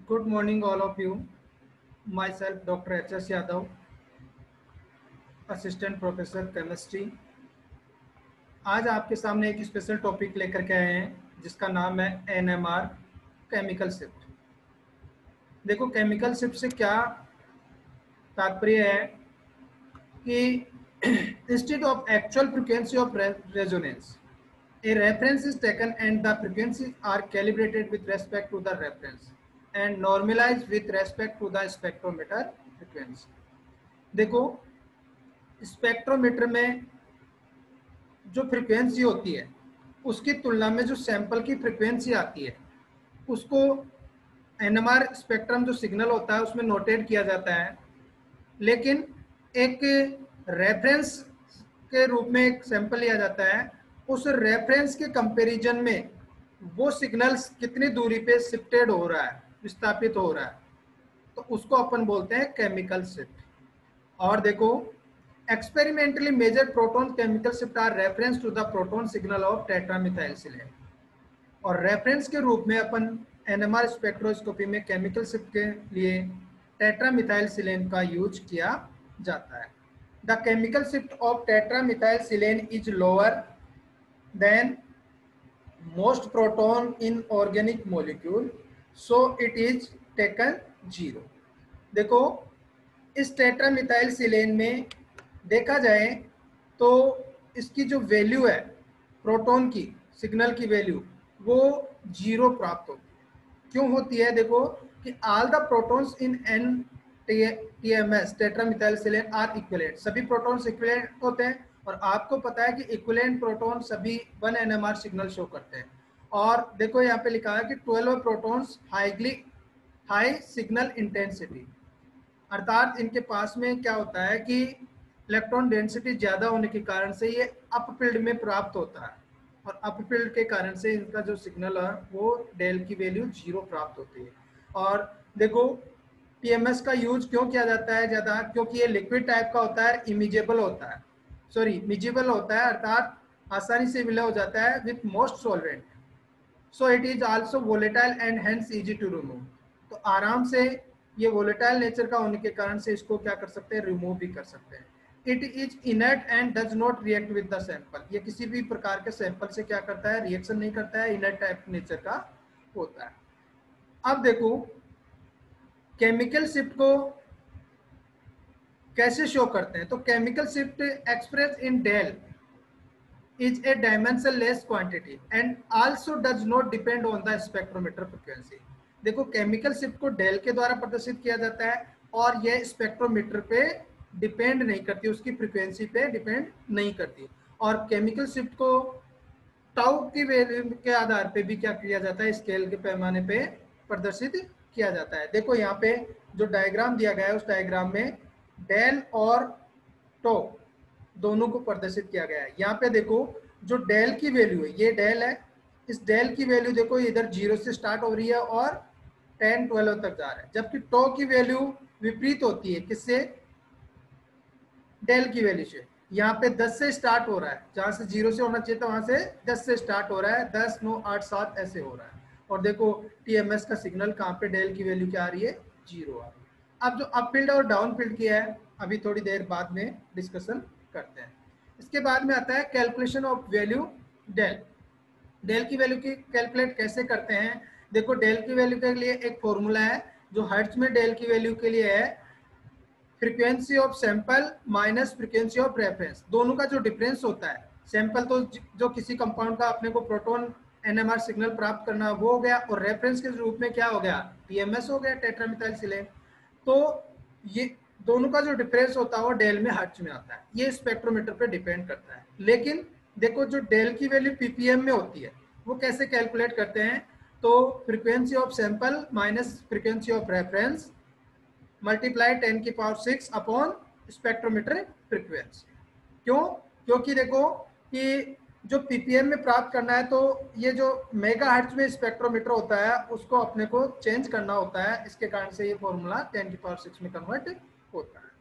Good morning, all of you. Myself, Dr. H.S. Yadav, assistant professor chemistry. आज आपके सामने एक स्पेशल टॉपिक लेकर के आए हैं जिसका नाम है एनएमआर केमिकल शिफ्ट। देखो, केमिकल शिफ्ट से क्या तात्पर्य है कि instead of actual frequency of resonance a reference is taken and the frequencies are calibrated with respect to the reference and normalized with respect to the spectrometer frequency। देखो, spectrometer में जो frequency होती है उसकी तुलना में जो सैंपल की फ्रीक्वेंसी आती है उसको एनएमआर स्पेक्ट्रम जो सिग्नल होता है उसमें नोटेट किया जाता है। लेकिन एक रेफरेंस के रूप में एक सैंपल लिया जाता है, उस रेफरेंस के कंपैरिजन में वो सिग्नल्स कितनी दूरी पे शिफ्टेड हो रहा है, विस्थापित हो रहा है, तो उसको अपन बोलते हैं केमिकल शिफ्ट। और देखो, experimentally measured proton chemical shift are reference to the proton signal of tetramethylsilane. और रेफरेंस के रूप में अपन एनएमआर स्पेक्ट्रोस्कोपी में केमिकल शिफ्ट के लिए टेट्रामिथाइलसिलेन का यूज किया जाता है। The chemical shift of tetramethylsilane is lower than most proton in organic molecule, so it is taken 0। देखो, इस टेट्रामिथाइलसिलेन में देखा जाए तो इसकी जो वैल्यू है प्रोटॉन की, सिग्नल की वैल्यू, वो 0 प्राप्त होती है। क्यों होती है? देखो कि all the protons in an TMS tetramethylsilane are equivalent. सभी प्रोटॉन्स इक्विवेलेंट होते हैं और आपको पता है कि इक्विवेलेंट प्रोटॉन सभी 1 एनएमआर सिग्नल शो करते हैं। और देखो यहाँ पे लिखा है कि 12 प्रोटॉन्स हाई सिग्नल इंटेंसिटी, अर्थात इनके पास में क्या होता है कि इलेक्ट्रॉन डेंसिटी ज़्यादा होने के कारण से ये अप फील्ड में प्राप्त होता है और अप फील्ड के कारण से इनका जो सिग्नल है वो डेल की वैल्यू 0 प्राप्त होती है। और देखो, टीएमएस का यूज क्यों किया जाता है ज़्यादा? क्योंकि ये लिक्विड टाइप का होता है, इमिजेबल होता है, मिजिबल होता है, अर्थात आसानी से विलय हो जाता है with most solvent. So it is also volatile and hence easy to remove. तो आराम से ये वोलेटाइल नेचर का होने के कारण से इसको क्या कर सकते हैं, रिमूव भी कर सकते हैं। It is inert and does not react with the sample. ये किसी भी प्रकार के सैंपल से क्या करता है, रिएक्शन नहीं करता है, इनर्ट टाइप नेचर का होता है। अब देखो, केमिकल शिफ्ट को कैसे शो करते हैं? तो chemical shift express in del is a dimensionless quantity and also does not depend on the spectrometer frequency। देखो, केमिकल शिफ्ट को डेल के द्वारा प्रदर्शित किया जाता है और यह स्पेक्ट्रोमीटर पे डिपेंड नहीं करती, उसकी फ्रीक्वेंसी पे डिपेंड नहीं करती। और केमिकल शिफ्ट को टाउ की वैल्यू के आधार पे भी क्या किया जाता है, स्केल के पैमाने पे प्रदर्शित किया जाता है। देखो यहाँ पे जो डायग्राम दिया गया है उस डायग्राम में डेल और टो दोनों को प्रदर्शित किया गया है। यहाँ पे देखो, जो डेल की वैल्यू है, ये डेल है, इस डेल की वैल्यू देखो इधर 0 से स्टार्ट हो रही है और 10 12 तक जा रहा है, जबकि टो की वैल्यू विपरीत होती है। किससे? डेल की वैल्यू से। यहाँ पे 10 से स्टार्ट हो रहा है, जहां से 0 से होना चाहिए था वहां से 10 से स्टार्ट हो रहा है, 10 9 8 7 ऐसे हो रहा है। और देखो, टीएमएस का सिग्नल कहाँ पे डेल की वैल्यू क्या आ रही है, 0 आ रही है। अब जो अप फील्ड और डाउन फील्ड किया है अभी थोड़ी देर बाद में डिस्कशन करते हैं। इसके बाद में आता है calculation of value del. Del की वैल्यू की कैलकुलेट कैसे करते हैं? देखो, डेल की वैल्यू के लिए एक फॉर्मूला है जो हर्ट्ज में डेल की वैल्यू के लिए है frequency of sample minus frequency of reference. दोनों का जो डिफरेंस होता है, सैंपल तो जो किसी कंपाउंड का अपने को प्रोटॉन एनएमआर सिग्नल प्राप्त करना वो हो गया, और रेफरेंस के रूप में क्या हो गया, टीएमएस हो गया, टेट्रामिथाइलसिलेन। तो ये दोनों का जो डिफरेंस होता है वो डेल में हर्ट्ज में आता है। ये स्पेक्ट्रोमीटर पे डिपेंड करता है। लेकिन देखो, जो डेल की वैल्यू पीपीएम में होती है वो कैसे कैलकुलेट करते हैं? तो frequency of sample minus frequency of reference multiply 10 की पावर 6 अपॉन स्पेक्ट्रोमीटर फ्रीक्वेंसी। क्यों? क्योंकि देखो कि जो पीपीएम में प्राप्त करना है तो ये जो मेगाहर्ट्ज में स्पेक्ट्रोमीटर होता है उसको अपने को चेंज करना होता है, इसके कारण से ये फॉर्मूला 10 की पावर 6 में कन्वर्ट होता है।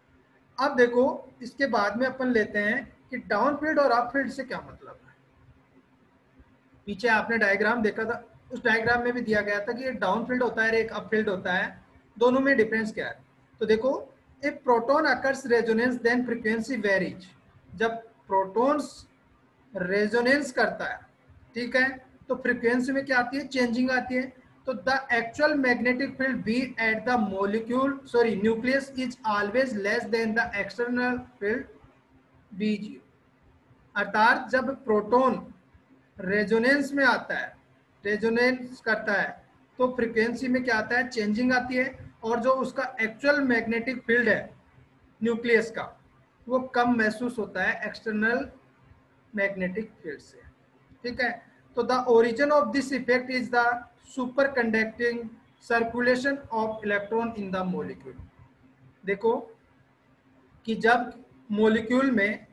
अब देखो, इसके बाद में अपन लेते हैं कि डाउन फील्ड और अप फील्ड से क्या मतलब है। पीछे आपने डायग्राम देखा था उस डायग्राम में भी दिया गया था कि एक डाउन फील्ड होता है, एक अप फील्ड होता है, दोनों में डिफरेंस क्या है। तो देखो, if proton occurs resonance then frequency varies, जब प्रोटॉन्स रेजोनेंस करता है, ठीक है, तो फ्रीक्वेंसी में क्या आती है, चेंजिंग आती है। तो the actual magnetic field B at the molecule sorry nucleus is always less than the external field B zero. अर्थात जब प्रोटॉन रेजोनेंस में आता है, रेजोनेंस करता है, तो फ्रीक्वेंसी में क्या आता है, चेंजिंग आती है, और जो उसका एक्चुअल मैग्नेटिक फील्ड है न्यूक्लियस का, वो कम महसूस होता है एक्सटर्नल मैग्नेटिक फील्ड से, ठीक है। तो the origin of this effect is the super conducting circulation of electron in the molecule. देखो कि जब मॉलिक्यूल में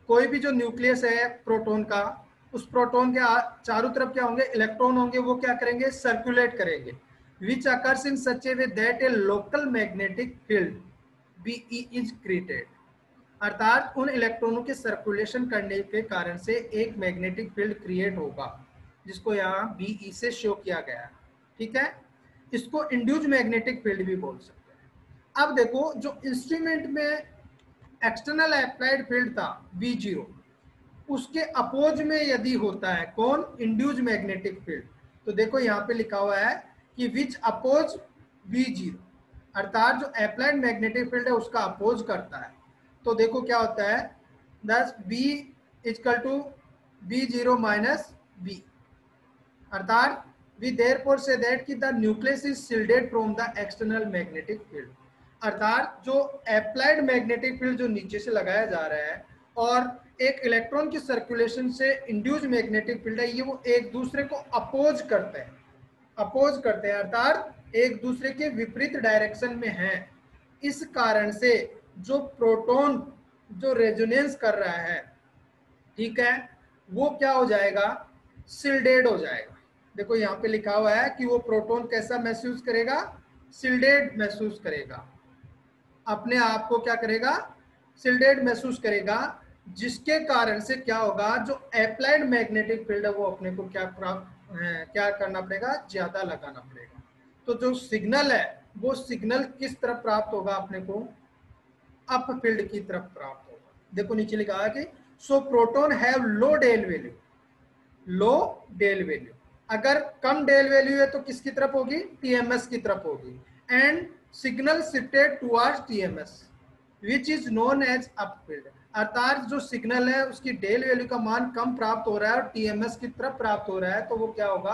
कोई भी जो न्यूक्लियस है प्रोटॉन का, उस प्रोटॉन के चारों तरफ क्या होंगे, इलेक्ट्रॉन होंगे, वो क्या करेंगे, सर्कुलेट करेंगे, which occurs in such a way that a local magnetic field B e is created. अर्थात उन इलेक्ट्रॉनों के सर्कुलेशन करने के कारण से एक मैग्नेटिक फील्ड क्रिएट होगा, जिसको यहाँ बीई से शो किया गया है, ठीक है। इसको इंड्यूस्ड मैग्नेटिक फील्ड भी बोल सकते हैं। अब देखो, जो इंस्ट्रूमेंट में एक्सटर्नल अप्लाइड फील्ड था बी जीरो, उसके अपोज में यदि होता है कौन, इंड्यूस्ड मैग्नेटिक फील्ड, तो देखो यहाँ पे लिखा हुआ है कि विच अपोज बी जीरो, अर्थात जो अप्लाइड मैग्नेटिक फील्ड है उसका अपोज करता है। तो देखो क्या होता है, this B is equal to B zero minus B, अर्थात we therefore say that कि the nucleus is shielded from the external magnetic field। अर्थात जो अप्लाइड मैग्नेटिक फील्ड जो नीचे से लगाया जा रहा है और एक इलेक्ट्रॉन की सर्कुलेशन से इंड्यूस्ड मैग्नेटिक फील्ड है, ये वो एक दूसरे को अपोज करते हैं, अपोज करते हैं, अर्थात एक दूसरे के विपरीत डायरेक्शन में हैं। इस कारण से जो प्रोटॉन जो रेजोनेंस कर रहा है, ठीक है, वो क्या हो जाएगा, शिल्डेड हो जाएगा। देखो यहाँ पे लिखा हुआ है कि वो प्रोटॉन कैसा महसूस करेगा, शिल्डेड महसूस करेगा, अपने आप को क्या करेगा, शिल्डेड महसूस करेगा, जिसके कारण से क्या होगा, जो अप्लाइड मैग्नेटिक फील्ड है वो अपने को क्या करना पड़ेगा, ज्यादा लगाना पड़ेगा। तो जो सिग्नल है वो सिग्नल किस तरफ प्राप्त होगा, अपने को अप फील्ड की तरफ प्राप्त होगा। देखो नीचे लिखा है कि so proton have low del value, low del value, अगर कम डेल वैल्यू है तो किसकी तरफ होगी, टीएमएस की तरफ होगी, and signal shifted towards TMS which is known as up field. अर्थात जो सिग्नल है उसकी डेल वैल्यू का मान कम प्राप्त हो रहा है और टीएमएस की तरफ प्राप्त हो रहा है, तो वो क्या होगा,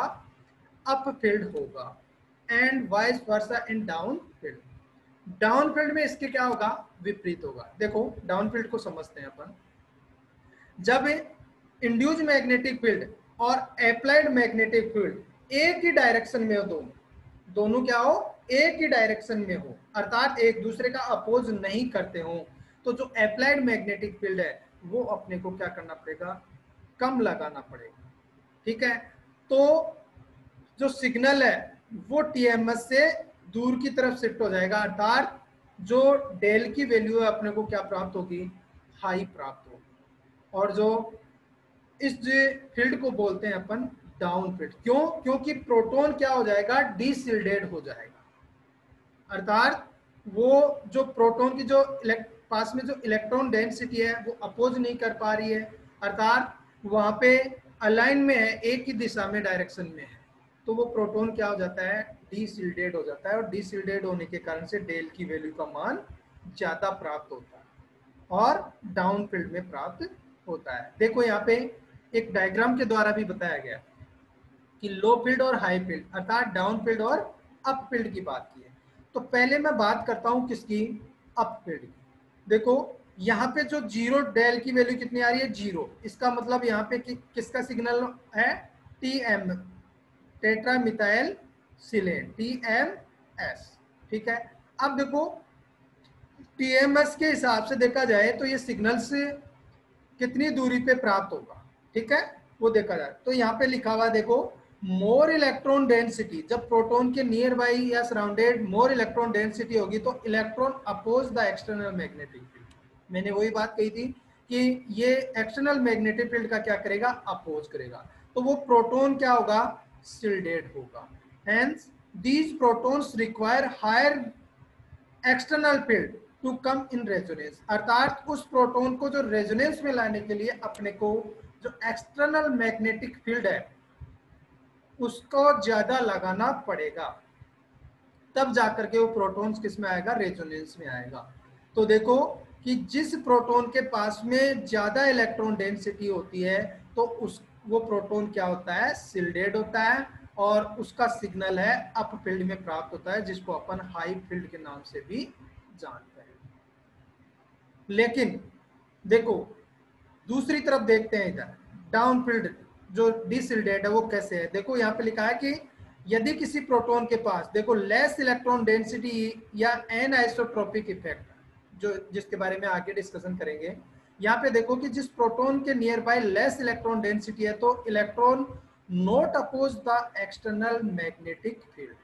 अप फील्ड होगा, and vice versa in down field. Down field में इसके क्या होगा, विपरीत होगा। देखो डाउन फील्ड को समझते हैं अपन। जब इंड्यूस्ड मैग्नेटिक फील्ड और अप्लाइड मैग्नेटिक फील्ड एक ही डायरेक्शन में हो, दोनों क्या हो, एक ही डायरेक्शन में हो, अर्थात एक दूसरे का अपोज नहीं करते हो, तो जो अप्लाइड मैग्नेटिक फील्ड है वो अपने को क्या करना पड़ेगा, कम लगाना पड़ेगा, ठीक है। तो जो सिग्नल है वो टीएमएस से दूर की तरफ शिफ्ट हो जाएगा, अर्थात जो डेल की वैल्यू है अपने को क्या प्राप्त होगी, हाई प्राप्त होगी, और जो इस फील्ड को बोलते हैं अपन डाउन फील्ड। क्यों, क्योंकि प्रोटॉन क्या हो जाएगा, डीशिल्डेड हो जाएगा, अर्थात वो जो प्रोटॉन की जो पास में जो इलेक्ट्रॉन डेंसिटी है वो अपोज नहीं कर पा रही है, अर्थात वहां पे अलाइन में है, एक ही दिशा में डायरेक्शन में है, तो वो प्रोटॉन क्या हो जाता है, डीशिल्डेड हो जाता है, और डीशिल्डेड होने के कारण से डेल की वैल्यू का मान ज्यादा प्राप्त होता है और डाउन फील्ड में प्राप्त होता है। देखो यहाँ पे एक डायग्राम के द्वारा भी बताया गया कि लो फील्ड और हाई फील्ड, अर्थात डाउन फील्ड और अप फील्ड की बात की है। तो पहले मैं बात करता हूं किसकी, अप फील्ड की। देखो यहाँ पे जो जीरो डेल की वैल्यू कितनी आ रही है, जीरो, इसका मतलब यहाँ पे किसका सिग्नल है, टीएम, टेट्रा मिथाइल सिलेन, टीएमएस, ठीक है। अब देखो टीएमएस के हिसाब से देखा जाए तो ये सिग्नल से कितनी दूरी पे प्राप्त होगा, ठीक है, वो देखा जाए। तो यहाँ पे लिखा हुआ देखो, मोर इलेक्ट्रॉन डेंसिटी, जब प्रोटॉन के नियर बाई या सराउंडेड मोर इलेक्ट्रॉन डेंसिटी होगी तो electron oppose the external magnetic field. मैंने वही बात कही थी कि ये एक्सटर्नल मैग्नेटिक फील्ड का क्या करेगा, अपोज करेगा। तो वो प्रोटॉन क्या होगा, शिल्डेड होगा। Hence these protons require higher external field to come in resonance, अर्थात उस प्रोटॉन को जो रेजोनेंस में लाने के लिए अपने को जो एक्सटर्नल मैग्नेटिक फील्ड है उसको ज्यादा लगाना पड़ेगा, तब जाकर के वो प्रोटॉन्स किस में आएगा, रेजोनेंस में आएगा। तो देखो कि जिस प्रोटॉन के पास में ज्यादा इलेक्ट्रॉन डेंसिटी होती है तो उस वो प्रोटॉन क्या होता है, शिल्डेड होता है, और उसका सिग्नल है अप फील्ड में प्राप्त होता है, जिसको अपन हाई फील्ड के नाम से भी जानते हैं। लेकिन देखो दूसरी तरफ देखते हैं, इधर डाउन फील्ड जो डिसिल्डेड है वो कैसे है। देखो यहाँ पे लिखा है कि यदि किसी प्रोटॉन के पास देखो लेस इलेक्ट्रॉन डेंसिटी या एनआइसोट्रोपिक इफेक्ट, जो जिसके बारे में आगे डिस्कशन करेंगे, यहाँ पे देखो कि जिस प्रोटॉन के nearby less electron density है तो electron not oppose the external magnetic field,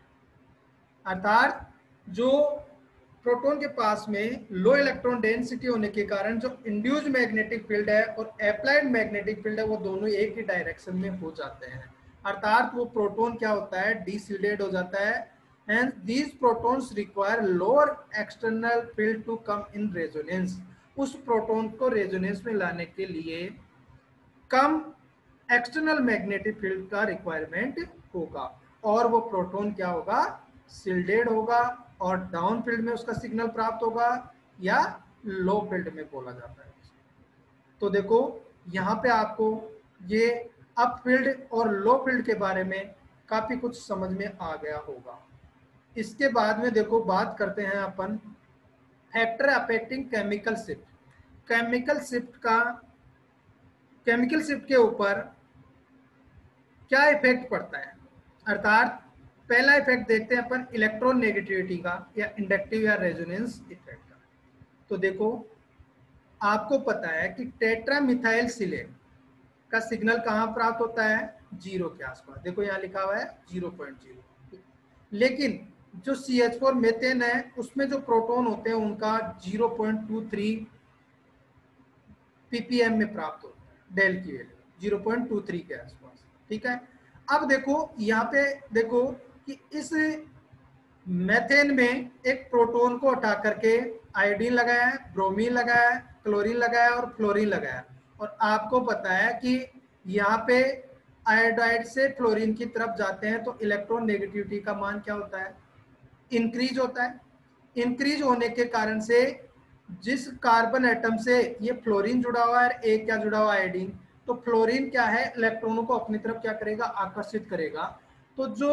अर्थात जो प्रोटॉन के पास में लो इलेक्ट्रॉन डेंसिटी होने के कारण जो इंड्यूस्ड मैग्नेटिक फील्ड है और अप्लाइड मैग्नेटिक फील्ड है वो दोनों एक ही डायरेक्शन में हो जाते हैं, अर्थात वो प्रोटॉन क्या होता है, डिसिल्डेड हो जाता है। Hence these protons require lower external field to come in resonance, उस प्रोटॉन को रेजोनेंस में लाने के लिए कम एक्सटर्नल मैग्नेटिक फील्ड का रिक्वायरमेंट होगा, और वो प्रोटॉन क्या होगा, शिल्डेड होगा, और डाउन फील्ड में उसका सिग्नल प्राप्त होगा या लो फील्ड में बोला जाता है। तो देखो यहाँ पे आपको ये अप फील्ड और लो फील्ड के बारे में काफी कुछ समझ में आ गया होगा। इसके बाद में देखो बात करते हैं अपन factor affecting chemical shift. Chemical shift के ऊपर क्या इफेक्ट पड़ता है, अर्थात पहला इफेक्ट देखते हैं अपन इलेक्ट्रॉन नेगेटिविटी का या इंडक्टिव या रेजोनेंस इफेक्ट का। तो देखो आपको पता है कि टेट्रा मिथाइल सिलेट का सिग्नल कहाँ प्राप्त होता है, 0 के आसपास, देखो यहाँ लिखा हुआ है 0.0। लेकिन जो CH4 मेथेन है उसमें जो प्रोटॉन होते हैं उनका 0.23 ppm में प्राप्त होता है, डेल की वैल्यू 0.23 के आसपास, ठीक है। अब देखो यहाँ पे देखो कि इस मेथेन में एक प्रोटॉन को हटा करके आयोडीन लगाया है, ब्रोमीन लगाया है, क्लोरीन लगाया है और फ्लोरीन लगाया है, और आपको पता है कि यहाँ पे आयोडाइड से फ्लोरीन की तरफ जाते हैं तो इलेक्ट्रॉन नेगेटिविटी का मान क्या होता है, इंक्रीज होता है। इंक्रीज होने के कारण से जिस कार्बन एटम से ये फ्लोरीन जुड़ा हुआ है, एक क्या जुड़ा हुआ है, आयोडीन, तो फ्लोरीन क्या है, इलेक्ट्रॉनों को अपनी तरफ क्या करेगा, आकर्षित करेगा। तो जो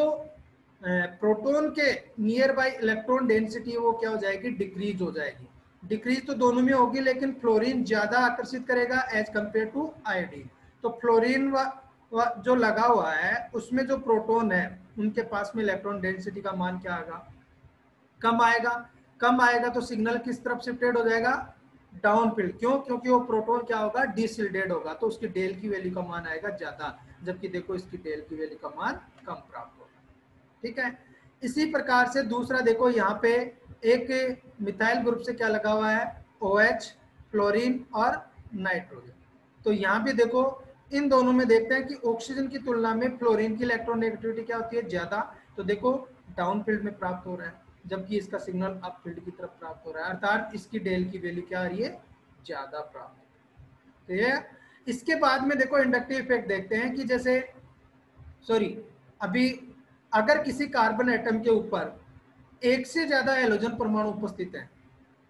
प्रोटॉन के नियर बाय इलेक्ट्रॉन डेंसिटी वो क्या हो जाएगी, डिक्रीज हो जाएगी। डिक्रीज तो दोनों में होगी लेकिन फ्लोरीन ज्यादा आकर्षित करेगा एज कंपेयर टू आयोडीन। तो फ्लोरीन जो लगा हुआ है उसमें जो प्रोटॉन है उनके पास में इलेक्ट्रॉन डेंसिटी का मान क्या आएगा, कम आएगा। कम आएगा तो सिग्नल किस तरफ शिफ्टेड हो जाएगा, डाउन फील्ड। क्यों, क्योंकि वो प्रोटॉन क्या होगा, डिसिल्डेड होगा, तो उसकी डेल की वैल्यू का मान आएगा ज्यादा, जबकि देखो इसकी डेल की वैल्यू का मान कम प्राप्त होगा, ठीक है। इसी प्रकार से दूसरा देखो यहाँ पे एक मिथाइल ग्रुप से क्या लगा हुआ है, OH, फ्लोरीन और नाइट्रोजन। तो यहाँ पे देखो इन दोनों में देखते हैं कि ऑक्सीजन की तुलना में फ्लोरीन की इलेक्ट्रॉन नेगेटिविटी क्या होती है, ज्यादा। तो देखो डाउन फील्ड में प्राप्त हो रहा है, जबकि इसका सिग्नल अप फील्ड की तरफ प्राप्त हो रहा है, अर्थात इसकी डेल की वैल्यू क्या आ रही है, ज्यादा प्राप्त। तो ये इसके बाद में देखो इंडक्टिव इफेक्ट देखते हैं कि जैसे अभी अगर किसी कार्बन एटम के ऊपर एक से ज्यादा हैलोजन परमाणु उपस्थित है,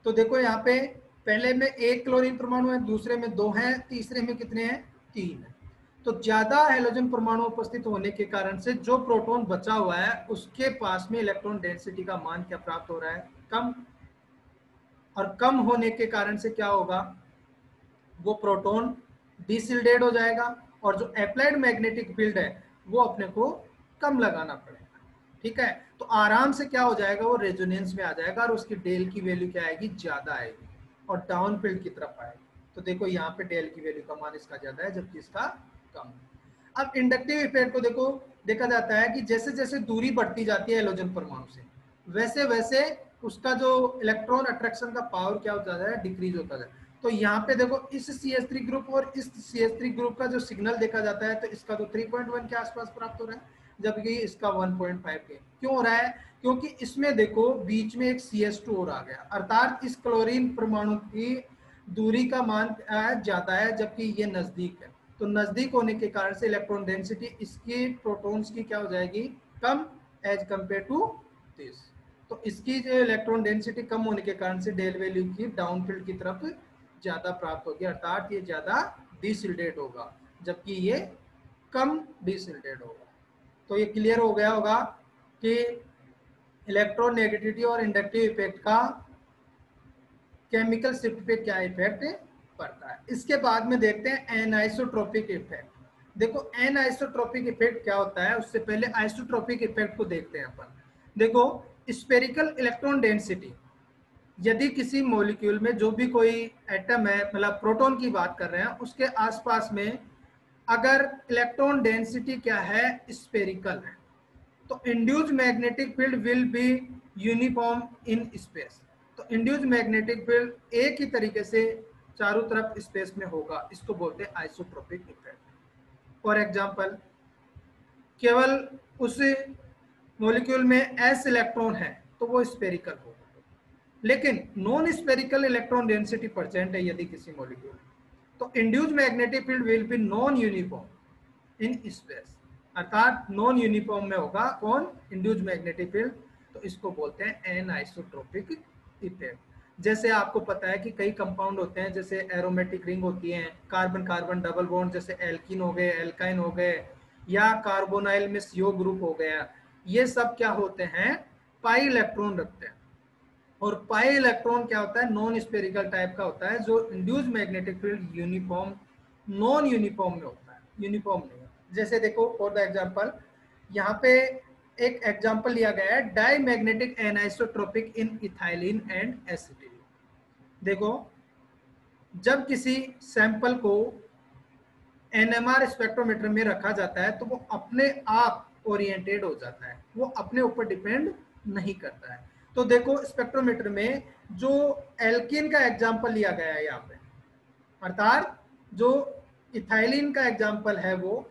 तो देखो यहाँ पे पहले में एक क्लोरीन परमाणु है, दूसरे में 2 है, तीसरे में कितने हैं, 3 है। तो ज्यादा हैलोजन परमाणु उपस्थित होने के कारण से जो प्रोटॉन बचा हुआ है उसके पास में इलेक्ट्रॉन डेंसिटी का मान क्या प्राप्त हो रहा है, कम। और कम होने के कारण से क्या होगा, वो प्रोटॉन डिसिल्डेड हो जाएगा, और जो अप्लाइड मैग्नेटिक फील्ड है वो अपने को कम लगाना पड़ेगा, ठीक है। तो आराम से क्या हो जाएगा, वो रेजोनेंस में आ जाएगा और उसकी डेल की वैल्यू क्या आएगी, ज्यादा आएगी और डाउन फील्ड की तरफ आएगी। तो देखो यहाँ पे डेल की वैल्यू का मान इसका ज्यादा है जबकि इसका कम है। अब इंडक्टिव इफेक्ट को देखो देखा जाता है कि जैसे जैसे दूरी बढ़ती जाती है हैलोजन परमाणु से, वैसे वैसे उसका जो इलेक्ट्रॉन अट्रैक्शन का पावर क्या होता है, डिक्रीज होता है। तो यहाँ पे देखो इस CH3 ग्रुप और इस CH3 ग्रुप का जो सिग्नल देखा जाता है तो इसका तो 3.1 के आसपास प्राप्त हो रहा है, जबकि इसका 1.5 के। क्यों हो रहा है? क्योंकि इसमें देखो बीच में एक CH2 और आ गया, अर्थात इस क्लोरीन परमाणु की दूरी का मान ज्यादा है जबकि ये नजदीक है। तो नजदीक होने के कारण से इलेक्ट्रॉन डेंसिटी इसकी प्रोटॉन्स की क्या हो जाएगी? कम एज कंपेयर टू दिस। तो इसकी जो इलेक्ट्रॉन डेंसिटी कम होने के कारण से डेल वैल्यू की डाउनफील्ड की तरफ ज्यादा प्राप्त होगी, अर्थात ये ज्यादा डिसिल्डेट होगा जबकि ये कम डिसिल्डेट होगा। तो ये क्लियर हो गया होगा कि इलेक्ट्रोनेगेटिविटी और इंडक्टिव इफेक्ट का केमिकल शिफ्ट पे क्या इफेक्ट पड़ता है। इसके बाद में देखते हैं एनआइसोट्रोपिक इफेक्ट। देखो एनआइसोट्रोपिक इफेक्ट क्या होता है, उससे पहले आइसोट्रोपिक इफेक्ट को देखते हैं अपन। देखो स्फेरिकल इलेक्ट्रॉन डेंसिटी, यदि किसी मॉलिक्यूल में जो भी कोई एटम है, मतलब प्रोटॉन की बात कर रहे हैं, उसके आसपास में अगर इलेक्ट्रॉन डेंसिटी क्या है? स्फेरिकल है, तो induced magnetic field will be uniform in space. तो इंड्यूस्ड मैग्नेटिक फील्ड एक ही तरीके से चारों तरफ स्पेस में होगा, इसको बोलते हैं आइसोट्रोपिक इफेक्ट। फॉर एग्जांपल, केवल उस मॉलिक्यूल में s इलेक्ट्रॉन है तो वो स्फेरिकल होगा, लेकिन non spherical electron density percent है यदि किसी मॉलिक्यूल, तो induced magnetic field will be non uniform in space, अर्थात नॉन यूनिफॉर्म में होगा कौन? Induced magnetic field. तो इसको बोलते हैं एनआइसोट्रोपिक इफेक्ट। जैसे आपको पता है कि कई कंपाउंड होते हैं, जैसे एरोमेटिक रिंग होती हैं, कार्बन कार्बन डबल बॉन्ड, जैसे एल्किन हो गए, एल्काइन हो गए, या कार्बोनाइल में CO ग्रुप हो गया, ये सब क्या होते हैं? पाई इलेक्ट्रॉन रखते हैं। और पाई इलेक्ट्रॉन क्या होता है? नॉन स्फेरिकल टाइप का होता है, जो induced magnetic field uniform non uniform में होता है, यूनिफॉर्म नहीं होता। जैसे देखो फॉर द एग्जांपल, यहाँ पे एक एग्जांपल लिया गया है, diamagnetic anisotropic in ethylene and acetylene. देखो जब किसी सैंपल को NMR स्पेक्ट्रोमीटर में रखा जाता है तो वो अपने आप ओरिएंटेड हो जाता है, वो अपने ऊपर डिपेंड नहीं करता है। तो देखो स्पेक्ट्रोमीटर में जो एल्किन का एग्जांपल लिया गया है यहाँ पे, अर्थात जो इथाइलिन का एग्जांपल है वो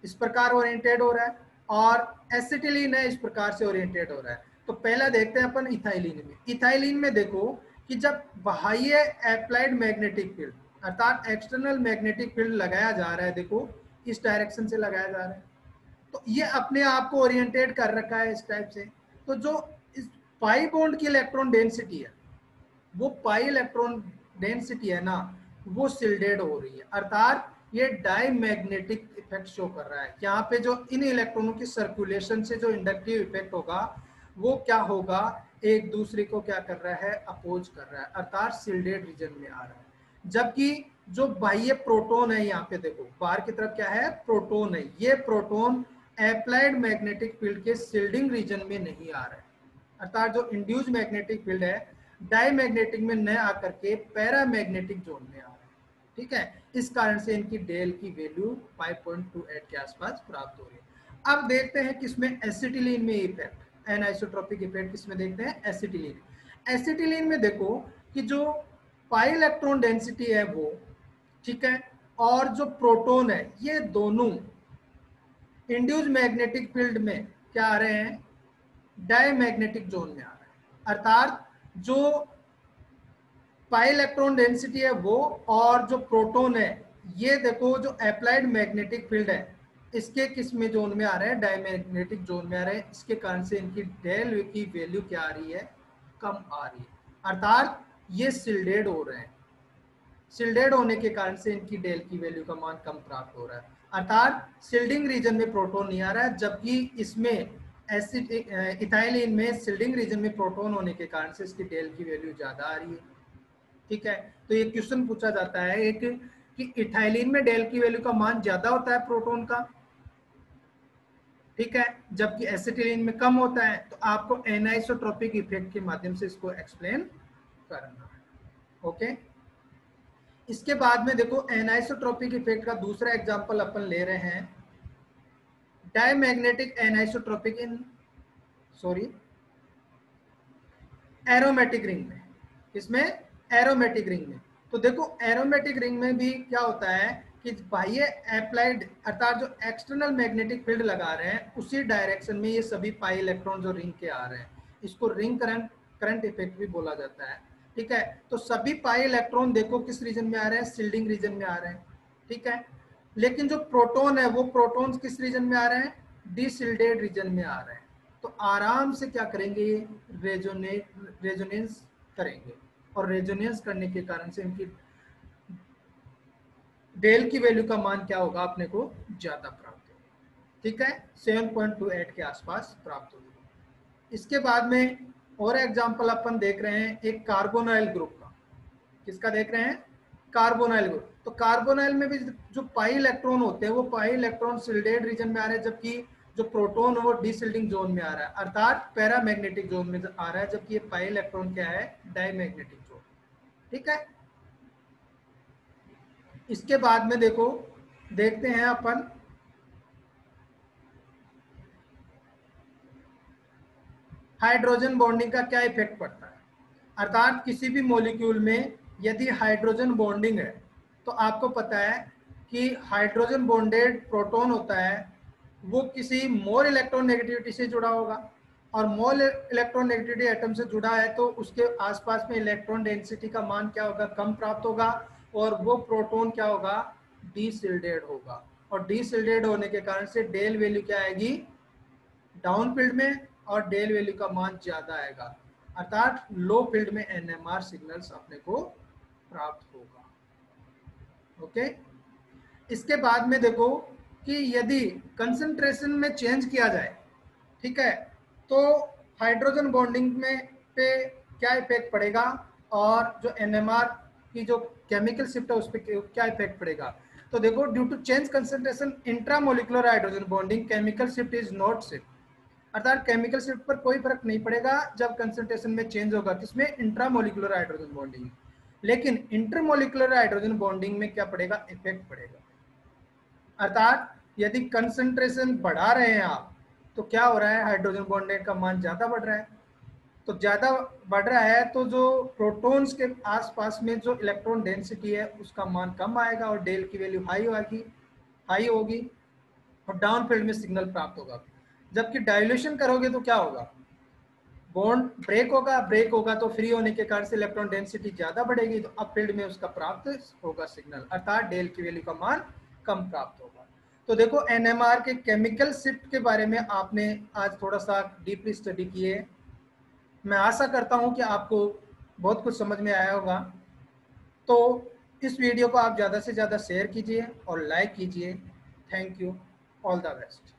इस प्रकार ओरिएंटेड हो रहा है, और एसिटिलीन है इस प्रकार से ओरिएंटेड हो रहा है। तो पहला देखते हैं अपन इथाइलिन में। इथाइलिन में देखो कि जब बाह्य अप्लाइड मैग्नेटिक फील्ड, अर्थात एक्सटर्नल मैग्नेटिक फील्ड लगाया जा रहा है, देखो इस डायरेक्शन से लगाया जा रहा है, तो ये अपने आप को ओरिएंटेड कर रखा है इस टाइप से। तो जो इस पाई बॉन्ड की इलेक्ट्रॉन डेंसिटी है, वो पाई इलेक्ट्रॉन डेंसिटी है ना, वो शिल्डेड हो रही है, अर्थात ये डाई मैग्नेटिक इफेक्ट शो कर रहा है। यहाँ पे जो इन इलेक्ट्रॉनों की सर्कुलेशन से जो इंडक्टिव इफेक्ट होगा वो क्या होगा? एक दूसरे को क्या कर रहा है? अपोज कर रहा है, अर्थात शिल्डेड रीजन में आ रहा है। जबकि जो बाह्य प्रोटॉन है, यहाँ पे देखो बाहर की तरफ क्या है? प्रोटॉन है, ये प्रोटॉन अप्लाइड मैग्नेटिक फील्ड के शिल्डिंग रीजन में नहीं आ रहा है, अर्थात जो इंड्यूस्ड मैग्नेटिक फील्ड है डायमैग्नेटिक में न आकर के पैरामैग्नेटिक जोन में आ रहा है। ठीक है, इस कारण से इनकी डेल की वैल्यू 5.28 के आसपास प्राप्त हो रही है। अब देखते हैं किसमें एसिटिलीन में इफेक्ट, एनाइसोट्रोपिक इफेक्ट किसमें देखते हैं? एसिटिलीन। एसिटिलीन में देखो कि जो पाई इलेक्ट्रॉन डेंसिटी है वो, ठीक है, और जो प्रोटॉन है, ये दोनों इंड्यूस्ड मैग्नेटिक फील्ड में क्या आ रहे हैं? डायमैग्नेटिक जोन में आ रहे हैं, अर्थात जो पाई इलेक्ट्रॉन डेंसिटी है वो और जो प्रोटॉन है, ये देखो जो अप्लाइड मैग्नेटिक फील्ड है इसके किस में जोन में आ रहे हैं? डायमैग्नेटिक जोन में आ रहे हैं। इसके कारण से इनकी डेल की वैल्यू क्या आ रही है? कम आ रही है, अर्थात ये शिल्डेड हो रहे हैं। शिल्डेड होने के कारण से इनकी डेल की वैल्यू का मान कम प्राप्त हो रहा है, अर्थात शिल्डिंग रीजन में प्रोटॉन नहीं आ रहा है, जबकि इसमें एसिड इथाइलिन में शिल्डिंग रीजन में प्रोटॉन होने के कारण से इसकी डेल की वैल्यू ज्यादा आ रही है। ठीक है, तो ये क्वेश्चन पूछा जाता है एक कि इथाइलिन में डेल की वैल्यू का मान ज्यादा होता है प्रोटॉन का, ठीक है, जबकि एसिटिलीन में कम होता है। तो आपको एनाइसोट्रोपिक इफेक्ट के माध्यम से इसको एक्सप्लेन करना है। ओके, इसके बाद में देखो एनाइसोट्रोपिक इफेक्ट का दूसरा एग्जांपल अपन ले रहे हैं, डायमैग्नेटिक एनाइसोट्रोपिक इन एरोमेटिक रिंग में। इसमें एरोमेटिक रिंग में, तो देखो एरोमेटिक रिंग में भी क्या होता है कि बाह्य अप्लाइड अर्थात जो एक्सटर्नल मैग्नेटिक फील्ड लगा रहे हैं उसी डायरेक्शन में ये सभी पाई इलेक्ट्रॉन जो रिंग के आ रहे हैं, इसको रिंग करंट इफेक्ट भी बोला जाता है। ठीक है, तो सभी पाई इलेक्ट्रॉन देखो किस रीजन में आ रहे हैं, शिल्डिंग रीजन में आ रहे हैं। ठीक है, लेकिन जो प्रोटॉन है वो प्रोटॉन्स किस रीजन में आ रहे हैं, डीशिल्डेड रीजन में आ रहे हैं। तो आराम से क्या करेंगे, ये रेजोनेंस करेंगे और रेजोनेंस करने के कारण से इनकी डेल की वैल्यू का मान क्या होगा, अपने को ज्यादा प्राप्त होगा। ठीक है, 7.28 के आसपास प्राप्त होगा। इसके बाद में और एग्जांपल अपन देख रहे हैं एक कार्बोनाइल ग्रुप का। किसका देख रहे हैं, कार्बोनाइल ग्रुप। तो कार्बोनाइल में भी जो पाई इलेक्ट्रॉन होते हैं वो पाई इलेक्ट्रॉन शिल्डेड रीजन में आ रहे हैं, जबकि जो प्रोटॉन है वो डीशिल्डिंग जोन में आ रहा है, अर्थात पैरामैग्नेटिक जोन में आ रहा है, जबकि ये पाई इलेक्ट्रॉन क्या है, डायमैग्नेटिक जोन। ठीक है, इसके बाद में देखो देखते हैं अपन हाइड्रोजन बॉन्डिंग का क्या इफेक्ट पड़ता है। अर्थात किसी भी मॉलिक्यूल में यदि हाइड्रोजन बॉन्डिंग है तो आपको पता है कि हाइड्रोजन बॉन्डेड प्रोटॉन होता है वो किसी मोर इलेक्ट्रोनेगेटिविटी से जुड़ा होगा, और मोर इलेक्ट्रोनेगेटिविटी एटम से जुड़ा है तो उसके आसपास में इलेक्ट्रॉन डेंसिटी का मान क्या होगा, कम प्राप्त होगा, और वो प्रोटॉन क्या होगा, डीशिल्डेड होगा। और डीशिल्डेड होने के कारण से डेल वैल्यू क्या आएगी, डाउन फील्ड में, और डेल वैल्यू का मान ज्यादा आएगा, अर्थात लो फील्ड में एनएमआर सिग्नल्स अपने को प्राप्त होगा। ओके, इसके बाद में देखो कि यदि कंसंट्रेशन में चेंज किया जाए, ठीक है, तो हाइड्रोजन बॉन्डिंग में पे क्या इफेक्ट पड़ेगा, और जो एनएमआर की जो केमिकल शिफ्ट है उस पर क्या इफेक्ट पड़ेगा। तो देखो, due to change concentration intramolecular hydrogen bonding chemical shift is not shift, अर्थात केमिकल शिफ्ट पर कोई फर्क नहीं पड़ेगा जब कंसंट्रेशन में चेंज होगा, किसमें, इंट्रामोलिकुलर हाइड्रोजन बॉन्डिंग। लेकिन इंटरमोलिकुलर हाइड्रोजन बॉन्डिंग में क्या पड़ेगा, इफेक्ट पड़ेगा। अर्थात यदि कंसंट्रेशन बढ़ा रहे हैं आप तो क्या हो रहा है, हाइड्रोजन बॉन्डिंग का मान ज्यादा बढ़ रहा है। तो ज्यादा बढ़ रहा है तो जो प्रोटॉन्स के आसपास में जो इलेक्ट्रॉन डेंसिटी है उसका मान कम आएगा और डेल की वैल्यू हाई होगी और डाउन फील्ड में सिग्नल प्राप्त होगा। जबकि डाइल्यूशन करोगे तो क्या होगा, बॉन्ड ब्रेक होगा तो फ्री होने के कारण से इलेक्ट्रॉन डेंसिटी ज्यादा बढ़ेगी, तो अप फील्ड में उसका प्राप्त होगा सिग्नल, अर्थात डेल की वैल्यू का मान कम प्राप्त होगा। तो देखो, एनएमआर के केमिकल शिफ्ट के बारे में आपने आज थोड़ा सा डीपली स्टडी किए। मैं आशा करता हूं कि आपको बहुत कुछ समझ में आया होगा। तो इस वीडियो को आप ज़्यादा से ज़्यादा शेयर कीजिए और लाइक कीजिए। Thank you, all the best.